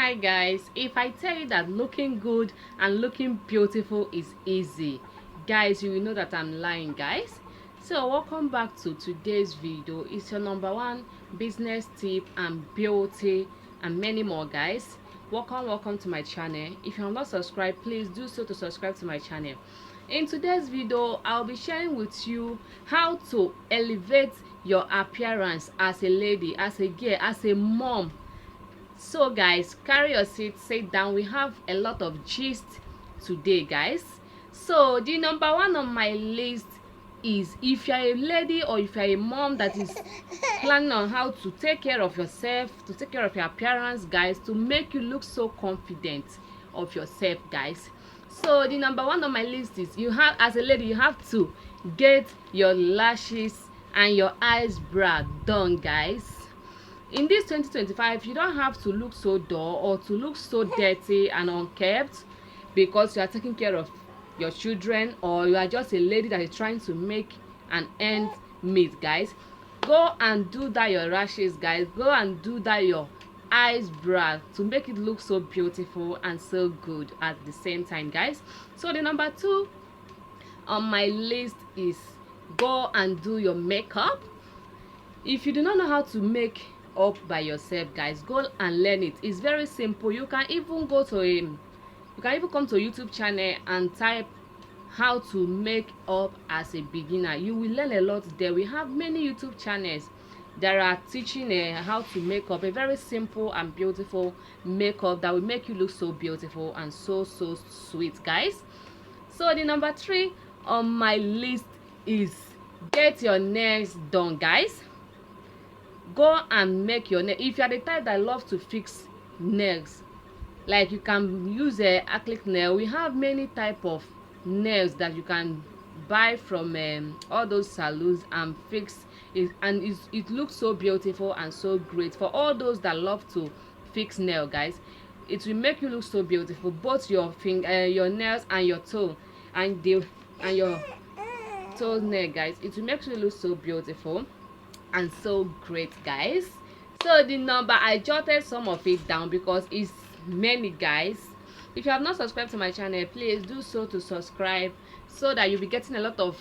Hi guys, if I tell you that looking good and looking beautiful is easy, guys, you will know that I'm lying, guys. So welcome back to today's video. It's your #1 business tip and beauty and many more, guys. Welcome to my channel. If you have not subscribed, please do so to subscribe to my channel. In today's video, I'll be sharing with you how to elevate your appearance as a lady, as a girl, as a mom. So guys, carry your seat, sit down. We have a lot of gist today, guys. So the #1 on my list is, if you're a lady or if you're a mom that is planning on how to take care of yourself, to take care of your appearance, guys, to make you look so confident of yourself, guys. So the #1 on my list is, you have, as a lady, you have to get your lashes and your eyebrow done, guys. In this 2025, you don't have to look so dull or to look so dirty and unkept because you are taking care of your children, or you are just a lady that is trying to make an end meet, guys. Go and do that your lashes, guys. Go and do that your eyebrow to make it look so beautiful and so good at the same time, guys. So the #2 on my list is, go and do your makeup. If you do not know how to make up by yourself, guys, go and learn it. It's very simple. You can even come to a YouTube channel and type how to make up as a beginner. You will learn a lot there. We have many YouTube channels that are teaching how to make up a very simple and beautiful makeup that will make you look so beautiful and so sweet, guys. So the #3 on my list is, get your nails done, guys. Go and make your nail. If you are the type that loves to fix nails, like, you can use a acrylic nail. We have many type of nails that you can buy from all those salons and fix it, and it looks so beautiful and so great. For all those that love to fix nail, guys, it will make you look so beautiful, both your your nails and your toe and your toenail, guys. It will make you look so beautiful and so great, guys. So the number, I jotted some of it down because it's many, guys. If you have not subscribed to my channel, please do so to subscribe, so that you'll be getting a lot of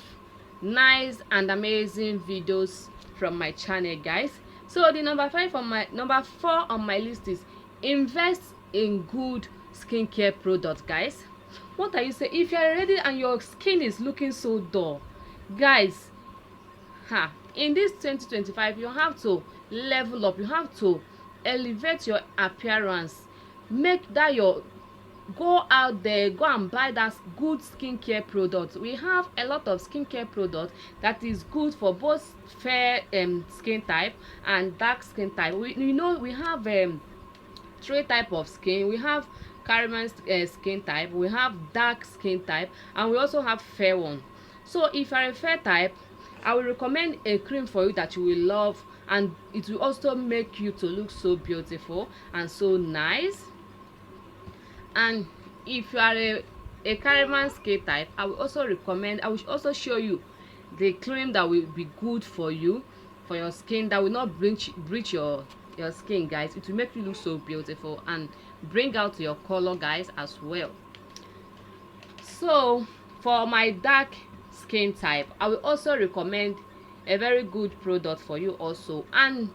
nice and amazing videos from my channel, guys. So the #4 on my list is, invest in good skincare products, guys. What are you saying? If you're ready and your skin is looking so dull, guys, in this 2025, you have to level up. You have to elevate your appearance. Make that go out there, go and buy that good skincare product. We have a lot of skincare products that is good for both fair skin type and dark skin type. We have 3 type of skin. We have caramel skin type, we have dark skin type, and we also have fair one. So if you are a fair type, I will recommend a cream for you that you will love, and it will also make you to look so beautiful and so nice. And if you are a caramel skin type, I will also show you the cream that will be good for you, for your skin, that will not breach your skin, guys. It will make you look so beautiful and bring out your color, guys, as well. So for my dark skin type, I will also recommend a very good product for you also. And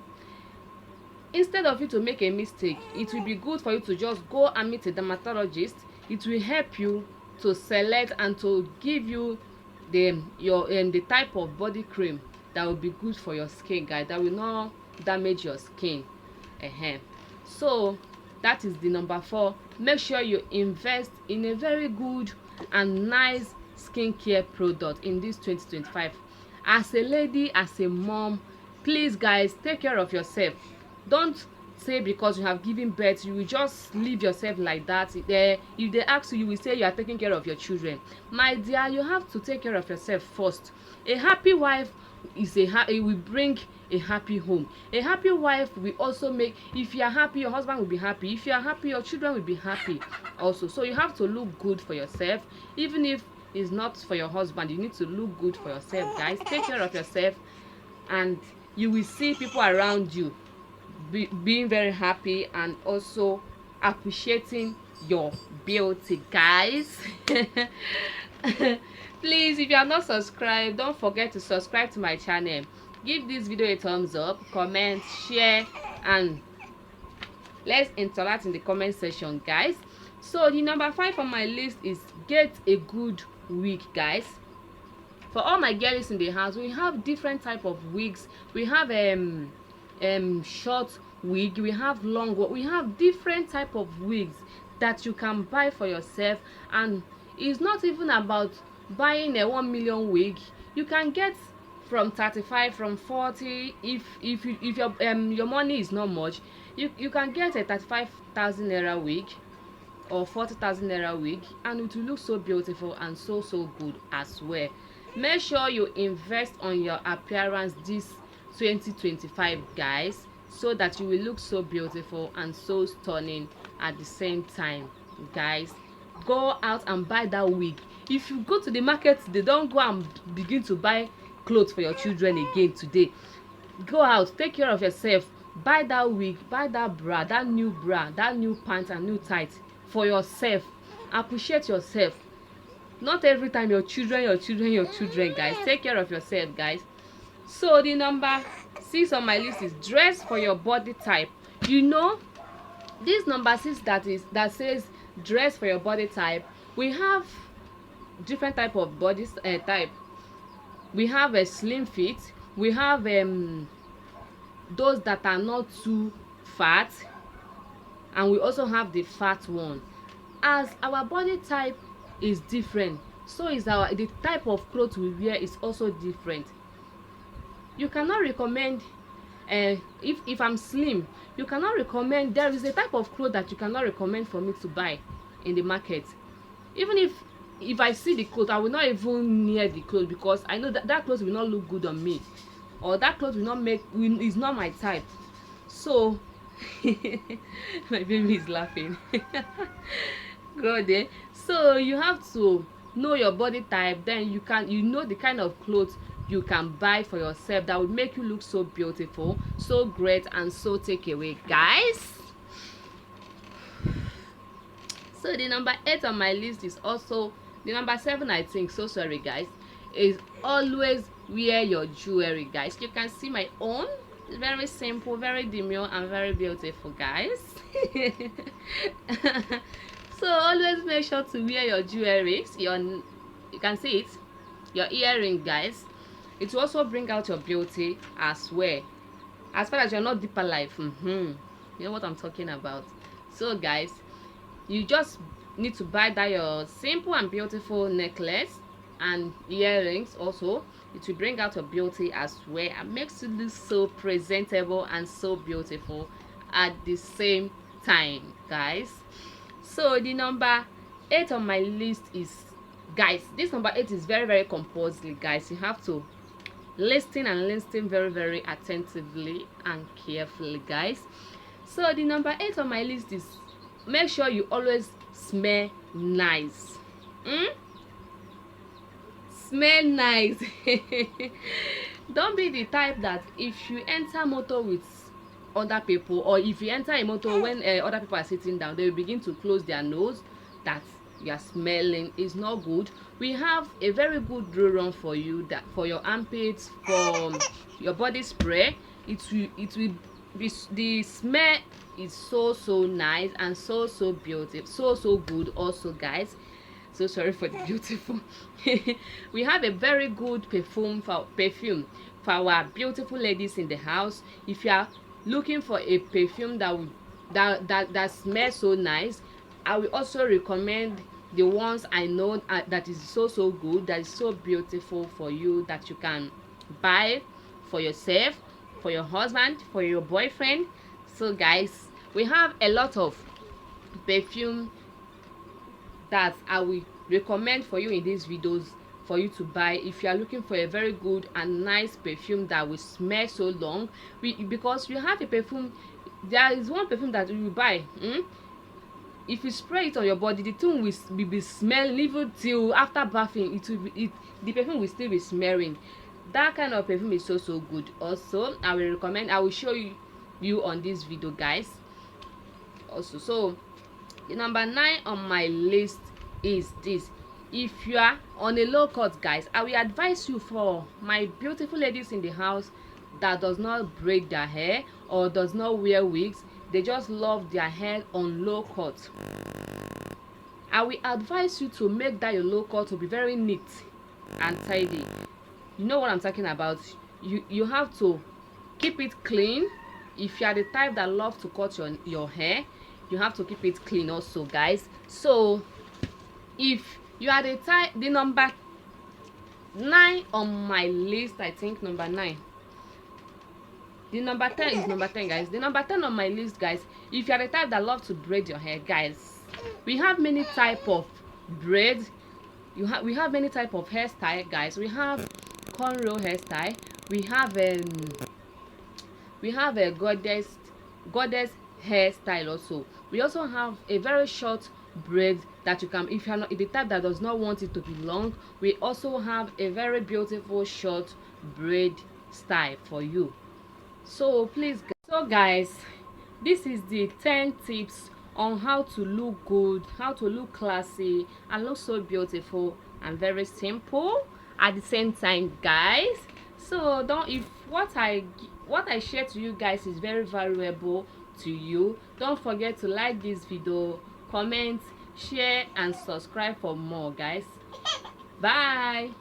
instead of you to make a mistake, it will be good for you to just go and meet a dermatologist. It will help you to select and to give you the type of body cream that will be good for your skin, guys, that will not damage your skin. So that is the #4. Make sure you invest in a very good and nice skincare product in this 2025. As a lady, as a mom, please, guys, take care of yourself. Don't say because you have given birth you will just leave yourself like that. If they ask you, you will say you are taking care of your children. My dear, you have to take care of yourself first. A happy wife it will bring a happy home. A happy wife will also make, if you are happy, your husband will be happy. If you are happy, your children will be happy also. So you have to look good for yourself. Even if it's not for your husband, you need to look good for yourself, guys. Take care of yourself, and you will see people around you being very happy and also appreciating your beauty, guys. Please, if you are not subscribed, don't forget to subscribe to my channel. Give this video a thumbs up, comment, share, and let's interact in the comment section, guys. So the number 5 on my list is get a good wig, guys. For all my girls in the house, we have different type of wigs. We have short wig, we have long wig, we have different type of wigs that you can buy for yourself. And it's not even about buying a 1 million wig. You can get from 35, from 40. If your money is not much, you can get a 35,000 naira wig or 40,000 naira wig, and it will look so beautiful and so good as well. Make sure you invest on your appearance this 2025, guys, so that you will look so beautiful and so stunning at the same time. Guys, go out and buy that wig. If you go to the market today, don't go and begin to buy clothes for your children again today. Go out, take care of yourself, buy that wig, buy that bra, that new pants and new tights for yourself. Appreciate yourself. Not every time your children, guys. Take care of yourself, guys. So the number 6 on my list is dress for your body type. You know, this number 6 that says dress for your body type, we have different type of body type. We have a slim fit, we have those that are not too fat, and we also have the fat one. As our body type is different, so is the type of clothes we wear is also different. You cannot recommend if I'm slim, you cannot recommend, there is a type of clothes that you cannot recommend for me to buy in the market. Even if I see the clothes, I will not even near the clothes, because I know that clothes will not look good on me, or that clothes will not is not my type. So my baby is laughing. God, eh? So you have to know your body type, then you know the kind of clothes you can buy for yourself that would make you look so beautiful, so great, and so take away, guys. So the number 8 on my list is also the number 7, I think. So sorry, guys. Is always wear your jewelry, guys. You can see my own. It's very simple, very demure, and very beautiful, guys. So always make sure to wear your jewelry. You can see it, your earring, guys. It will also bring out your beauty as well, as far as you're not deeper life. You know what I'm talking about. So guys, you just need to buy that your simple and beautiful necklace and earrings. Also, it will bring out your beauty as well and makes you look so presentable and so beautiful at the same time, guys. So the number 8 on my list is, guys, this number 8 is very compulsory, guys. You have to listen very attentively and carefully, guys. So the number 8 on my list is make sure you always smell nice. Smell nice. Don't be the type that if you enter motor with other people, or if you enter a motor when other people are sitting down, they will begin to close their nose. That you are smelling is not good. We have a very good roll-on for you, that for your armpits, for your body spray. It will be, the smell is so nice and so beautiful, so good also, guys. So sorry for the beautiful. We have a very good perfume for our beautiful ladies in the house. If you are looking for a perfume that smells so nice, I will also recommend the ones I know that is so good, that is so beautiful for you, that you can buy for yourself, for your husband, for your boyfriend. So guys, we have a lot of perfume that I will recommend for you in these videos for you to buy if you are looking for a very good and nice perfume that will smell so long. Because we have a perfume, there is one perfume that you will buy, if you spray it on your body, the thing will be smelling even till after bathing. The perfume will still be smelling. That kind of perfume is so good. Also, I will show you on this video, guys. Also, so The number 9 on my list is this. If you are on a low cut, guys, I will advise you, for my beautiful ladies in the house that does not braid their hair or does not wear wigs, they just love their hair on low cut. I will advise you to make that your low cut to be very neat and tidy. You know what I'm talking about. You have to keep it clean. If you are the type that love to cut your hair, you have to keep it clean also, guys. So if you are the type, the number 9 on my list, I think number 9, the number 10 is number 10, guys. The number 10 on my list, guys, if you are the type that love to braid your hair, guys, we have many type of braids. We have many type of hairstyle, guys. We have cornrow hairstyle. We have a goddess hairstyle also. We also have a very short braid that you can, if you are not the type that does not want it to be long, we also have a very beautiful short braid style for you. So please, so guys, this is the 10 tips on how to look good, how to look classy and look so beautiful and very simple at the same time, guys. So if what I share to you guys is very valuable to you, don't forget to like this video, comment, share and subscribe for more, guys. Bye.